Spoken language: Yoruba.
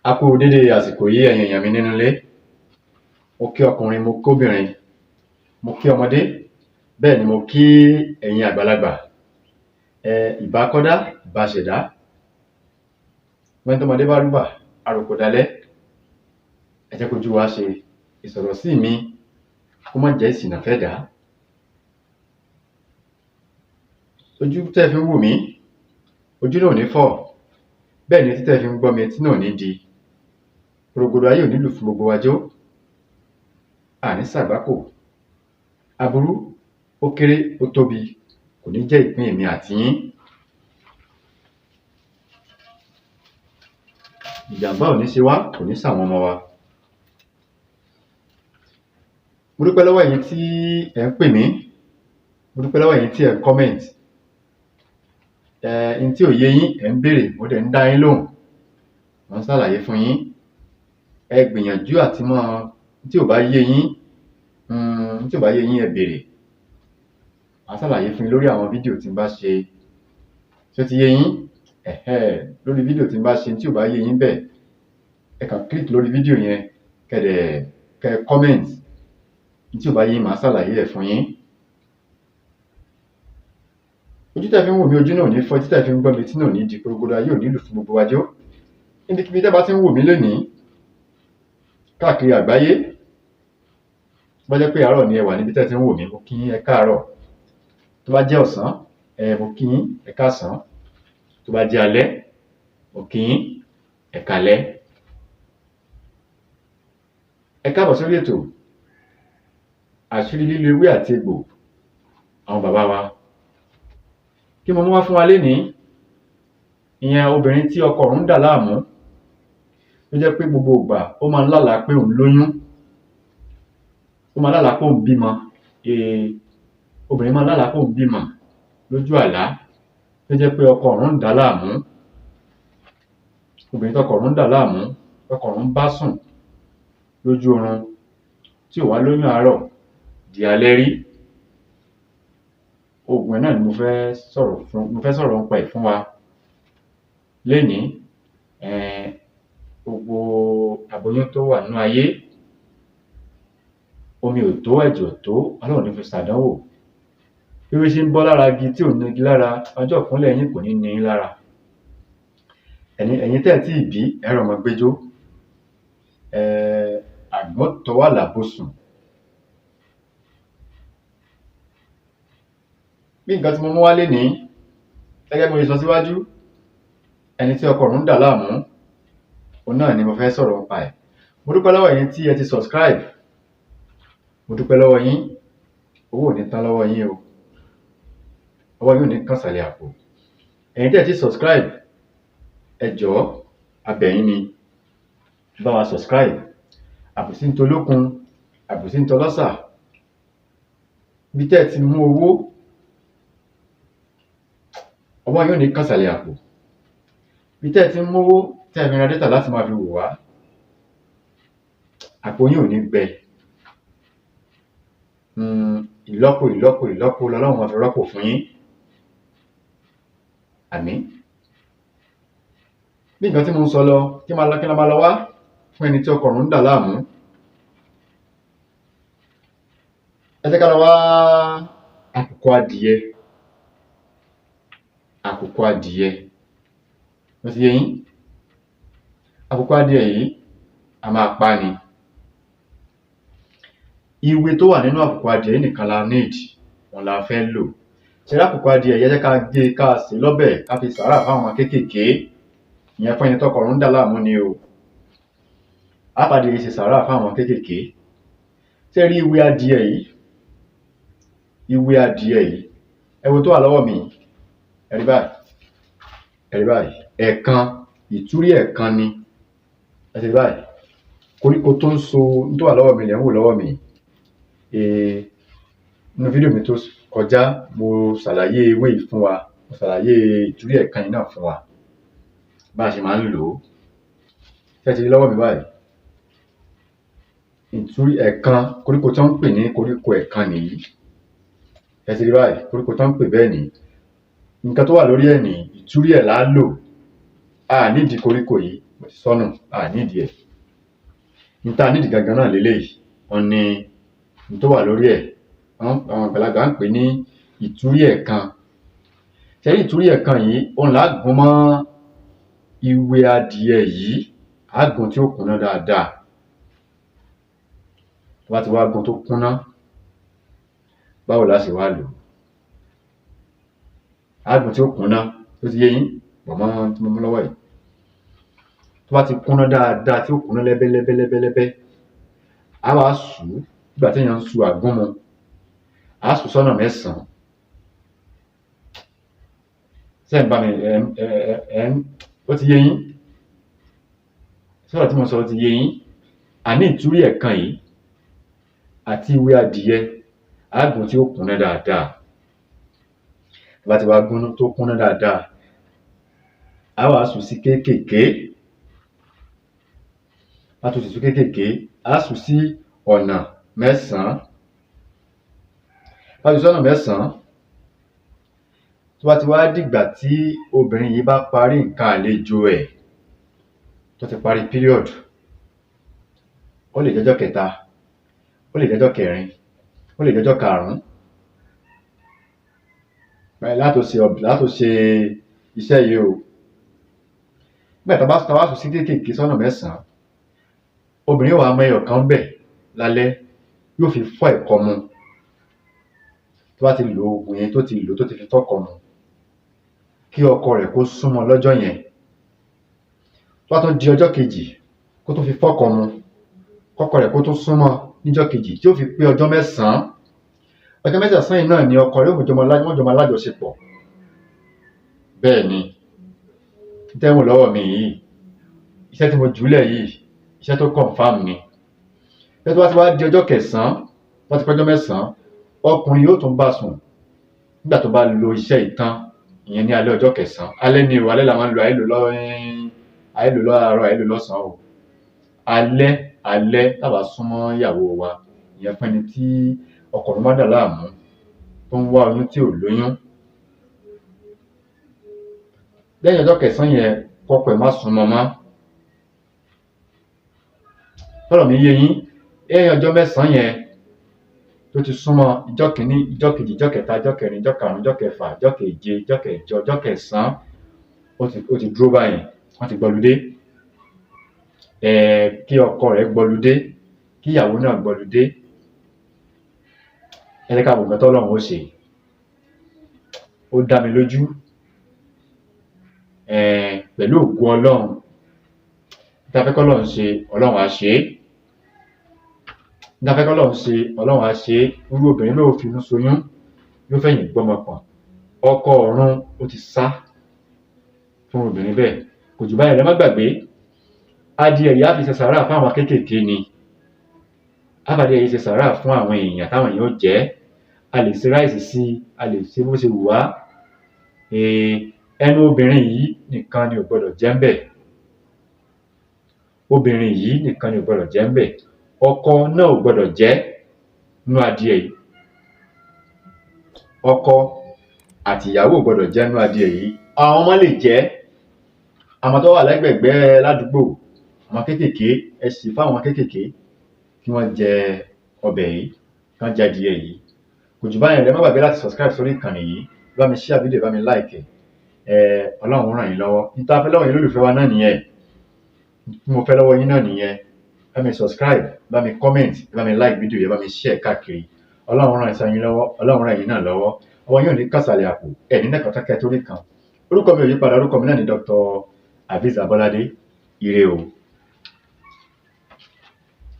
A kú dédé àsìkò yìí ẹ̀yin èèyàn mi nínú ilé. Mo kí ọkùnrin, mo kóbìnrin, mo kí ọmọdé, bẹ́ẹ̀ ni mo kí ẹ̀yin àgbàlagbà. Ìbà kọ́dá, ìbà ṣẹ̀dá. Wẹ́n tọ́mọdé bá rúbà, àròkò dalẹ̀. Ẹ jẹ́ kójú wa ṣe. Ìsọ̀rọ̀ sí mi kó má jẹ́ ìsìnà fẹ́ dà. Ojú tẹ́ fi ń wò mí, ojú náà ò ní fọ́. Bẹ́ẹ̀ ni etí tẹ́ fi ń gbọ́ mi, etí náà ò ní di. Rògbòdò ayé ò ní lù fún gbogbo wa jó. Àní ṣàgbákò. Aburú ó kéré ó tóbi kò ní jẹ́ ìpín èmi àti yín. Ìjàmbá ò ní ṣe wá, kò ní ṣàwọn ọmọ wa. Mo dúpẹ́ lọ́wọ́ ẹ̀yin tí ẹ ń pè mí. Mo dúpẹ́ lọ́wọ́ ẹ̀yin tí ẹ ń comment. N tí ò yé yín ẹ ń béèrè, mo dẹ̀ ń dá yín lóhùn. Mo ń ṣàlàyé fún yín. Ẹ gbìyànjú àti mọ̀ tí ò bá yé yín, tí ò bá yé yín ẹ béèrè. Màá ṣàlàyé fún yín lórí àwọn fídíò tí n bá ṣe. Ṣé ó ti yé yín? Lórí fídíò tí n bá ṣe tí ò bá yé yín bẹ́ẹ̀, ẹ kàn click lórí fídíò yẹn kẹ́ comment. Tí ò bá yé yín màá ṣàlàyé ẹ̀ fún yín. Ojú tẹ́ fi ń wò mí, ojú náà ò ní fọ́. Etí tẹ́ fi ń gbọ́ mi, etí náà ò ní di. Rògbòdò ayé ò ní lù fún gbogbo wa jó. Níbikíbi tẹ́ bá ti ń wò mí lónìí káàkiri àgbáyé, bó jẹ́ pé àárọ̀ ni ẹ wà níbi tẹ́ ti ń wò mí, mo kí yín ẹ káàárọ̀. Tó bá jẹ́ ọ̀sán, mo kí yín ẹ káàsán. Tó bá jẹ́ alẹ́, mo kí yín ẹ káalẹ́. Ẹ káàbọ̀ sórí ètò àṣírí lílo ewé àti egbò àwọn bàbá wa. Kí mo mú wá fún wa lénìí? Ìyẹn obìnrin tí ọkọ òun ń dà láàmú, tó jẹ́ pé gbogbo ìgbà ó máa ń lálàá pé òun lóyún, ó máa lálàá pé òun bímọ. Obìnrin máa lálàá pé òun bímọ lójú àlá, tó jẹ́ pé ọkọ òun ń dà láàmú. Obìnrin tọkọ òun ń dà láàmú, ọkọ òun bá sùn lójú oorun tí ò wá lóyún àárọ̀ di alẹ́ rí. Oògùn ẹ̀ náà ni mo fẹ́ sọ̀rọ̀ nípa ẹ̀ fún wa lénìí. Gbogbo aboyún tó wà nínú ayé, omi ò tó, ẹ̀jẹ̀ ò tó, Ọlọ́run ní fi ṣàdánwò. Bí ewé ṣe ń bọ́ lára igi tí ò ní igi lára, ọjọ́ ìkúnlẹ̀ yín kò ní ní yín lára. Ẹ̀yin tẹ́ ẹ̀ tí ì bí ẹ rọ́mọ gbéjó. Àgbọ̀n tọwọ́ àlàbòsùn. Bí nǹkan tí mo mú wá lénìí, gẹ́gẹ́ bí mo ṣe sọ síwájú, ẹni tí ọkọ òun ń dà láàmú, òun náà ni mo fẹ́ sọ̀rọ̀ nípa ẹ̀. Mo dúpẹ́ lọ́wọ́ ẹ̀yin tí ẹ ti subscribe. Mo dúpẹ́ lọ́wọ́ yín. Owó ò ní tán lọ́wọ́ yín o. Ọwọ́ yín ò ní kàn sàlẹ̀ àpò. Ẹ̀yin tí ẹ ti subscribe, ẹ jọ̀ọ́ a bẹ̀ yín ni, bá wa subscribe. Àbùsí ń tolókun, àbùsí ń tọlọ́sà. Bí tẹ́ ẹ ti mú owó, ọwọ́ yín ò ní kàn sàlẹ̀ àpò. Bí tẹ́ ẹ ti mú owó tẹ́ ẹ fi ra dátà láti máa fi wò wá, àpò yín ò ní gbẹ. Ìlọ́po lọ́lọ́run máa fi rọ́pò fún yín. Àmín. Bí nǹkan tí mo ń sọ lọ, kí la máa lọ wá fún ẹni tí ọkọ òun ń dà láàmú. Ẹ jẹ́ ká lọ wá àkùkọ adìyẹ. Àkùkọ adìyẹ. Ó ti yé yín? Àkùkọ adìyẹ yìí a máa pa ni. Ìwé tó wà nínú àkùkọ adìyẹ yìí nìkan la need, òun la fẹ́ lò. Ṣé àkùkọ adìyẹ yìí, ẹ jẹ́ ká gé ká sè lọ́bẹ̀ ká fi sàárà fáwọn ọmọ kéékèèké. Ìyẹn fún ẹni tọkọ òun ń dà láàmú ni o. Á fàdìyẹ yìí ṣe sàárà fáwọn ọmọ kéékèèké. Ṣé rí ìwé adìyẹ yìí? Ìwé adìyẹ yìí, ẹ wo tó wà lọ́wọ́ mi. Ẹ rí báyìí. Ẹ̀kan, ìtúrí ẹ̀kan ni. Ẹ ti rí báyìí. Koríko tó ń so tó wà lọ́wọ́ mi lẹ̀ ń wò lọ́wọ́ mi. Nínú fídíò mi tó kọjá, mo ṣàlàyé ewé yìí fún wa. Mo ṣàlàyé ìtúrí ẹ̀kan yìí náà fún wa, bá a ṣe máa ń lò ó. Ṣé ẹ ti rí lọ́wọ́ mi báyìí? Ìtúrí ẹ̀kan, koríko tó ń pè ní koríko ẹ̀kan nìyí. Ẹ ti rí báyìí, koríko tó ń pè bẹ́ẹ̀ nìyí. Nǹkan tó wà lórí ẹ̀ ní ìtúrí ẹ̀ la lò. a nídìí koríko yìí mo ti sọnù a nídìí ẹ̀ níta nídìí gangan náà lélẹ́yìí wọ́n ní ní tó wà lórí ẹ̀ àwọn àgbàlagbà ń pè ní ìtúrí ẹ̀kan ṣẹ́rí ìtúrí ẹ̀kan yìí òun là á gún mọ́ ìwé adìẹ yìí á gún tí ó kúnná dáadáa tó bá ti wá gún tó kúnná báwo la ṣe wá lò á gún tí ó kúnná tó ti yé yín pọ̀ mọ́ tí mo mú lọ́wọ́ yìí tó bá ti kúnná dáadáa tí ó kúnná lẹ́bẹ́lẹ́bẹ́lẹ́bẹ́ á wá sù ú nígbà tí èèyàn ń su àgúnmu á sù sọ́nà 9 sẹ́yìn bá mi ó ti yé yín sọ̀rọ̀ tí mo sọ ó ti yé yín àní ìtúrí ẹ̀kan yìí àti ìwé adìẹ á gún tí ó kúnná dáadáa tó bá ti wá gún tó kúnná dáadáa á wá sù sí kéékèèké á tún sì sù kéékèèké á sù sí ọ̀nà 9 bá ti sọ́nà 9 tó bá ti wá dìgbà tí obìnrin yìí bá parí nǹkan àlejò ẹ̀ tó ti parí period ó lè jẹ́jọ́ 3 ó lè jẹ́jọ́ 4 ó lè jẹ́jọ́ 5 látò ṣe iṣẹ́ yìí o nígbà tá bá sùn sí kéékèèké sọ́nà 9 obìnrin yóò wá mọ ẹyọ kan bẹ̀ lálẹ́ yóò fi fọ́ ẹ̀kọ mu tó bá ti lo oògùn yẹn tó ti lò tó ti fi fọ́kọ mu kí ọkọ rẹ̀ kó súnmọ́ lọ́jọ́ yẹn tó bá tún di ọjọ́ kejì kó tó fi fọ́kọ mu kọ́kọ rẹ̀ kó tó súnmọ́ níjọ́ kejì tí ó fi pé ọjọ́ 9 ọjọ́ 9 yìí náà ni ọkọ rẹ̀ wọ́n jọ máa lájọṣepọ̀ bẹ́ẹ̀ ni tẹ́wọ̀n lọ́wọ́ mi yìí iṣẹ́ tí mo jùlẹ̀ yìí iṣẹ́ tó confam ni tó bá ti wá di ọjọ́ 9 tó bá ti pé ọjọ́ 9 ọkùnrin yóò tún bá sùn nígbà tó bá lo iṣẹ́ ìtàn ìyẹn ní alẹ́ ọjọ́ 9 alẹ́ ni o alẹ́ la máa ń lo àìlò láàárọ̀ àìlò lọ́sàn-án o alẹ́ tàbá súnmọ́ ìyàwó wa ìyẹn fún ẹni tí ọkọ rẹ̀ má dà láàmú tó ń wá oyún tí ò lóyún lẹ́yìn ọjọ́ 9 yẹn kọ́kọ́ ẹ̀ má súnmọ́ mọ́ tọ́rọ̀ mi yé yín lẹ́yìn ọjọ́ 9 yẹn tó ti súnmọ́ ìjọ́ kìíní ìjọ́ kejì ìjọ́ kẹta ìjọ́ kẹrin ìjọ́ karùn-ún ìjọ́ kẹfà ìjọ́ keje ìjọ́ kẹjọ ìjọ́ 9 ó ti dúró báyìí wọ́n ti gbọ́ludé kí ọkọ rẹ̀ gbọ́ludé kí ìyàwó náà gbọ́ludé ẹ jẹ́ ká wò nǹkan tọ́lọ́run ó ṣe ó dá mi lójú pẹ̀lú ògo Ọlọ́run tá fẹ́ k'Ọlọ́run ṣe Ọlọ́run á ṣe tá fẹ́ k'Ọlọ́run ṣe Ọlọ́run á ṣe irú obìnrin náà ò finú ṣoyún yóò fẹ̀yìn gbọ́mọ pọ̀n ọkọ ọ̀run ó ti sá fún obìnrin bẹ́ẹ̀ kò jù báyìí lẹ má gbàgbé adìẹ yìí á fi ṣe sàárà fún àwọn kéékèèké ni àbàdìẹ yìí ṣe sàárà fún àwọn èèyàn táwọn èèyàn ó jẹ a lè ṣe ráìsì sí a lè ṣe bó ṣe wù wá ẹnu obìnrin yìí nìkan ni ò gbọdọ̀ jẹ́ ń bẹ̀ obìnrin yìí nìkan ni ò gbọdọ̀ jẹ́ ń bẹ̀ ọkọ náà ò gbọdọ̀ jẹ́ nú adìẹ yìí ọkọ àti ìyàwó ò gbọdọ̀ jẹ́ nú adìẹ yìí àwọn ọmọ lè jẹ́ àwọn tó wà lẹ́gbẹ̀gbẹ́ ládùúgbò àwọn kéékèèké ẹ sì fáwọn kéékèèké kí wọ́n jẹ ọbẹ̀ yìí kí wọ́n jẹ adìẹ yìí kò jù báyìí lẹ má gbàgbé láti subscribe sórí ìkànnì yìí bá mi share fídíò bá mi like Ọlọ́run ràn yín lọ́wọ́ níta fẹ́ lọ́wọ́ yín lólùfẹ́ wa náà nìyẹn tí mo fẹ́ lọ́wọ́ yín náà nìyẹn bá mi subscribe bá mi comment bá mi like fídíò yẹn bá mi share káàkiri Ọlọ́run ràn yín lọ́wọ́ Ọlọ́run ràn yín náà lọ́wọ́ ọwọ́ yín ò ní kàsàlẹ̀ àpò ẹ̀ ní nẹ́kan tákẹ́ torí kan orúkọ mi ò yí padà orúkọ mi náà ni Dr. Aviz Abolade ire o.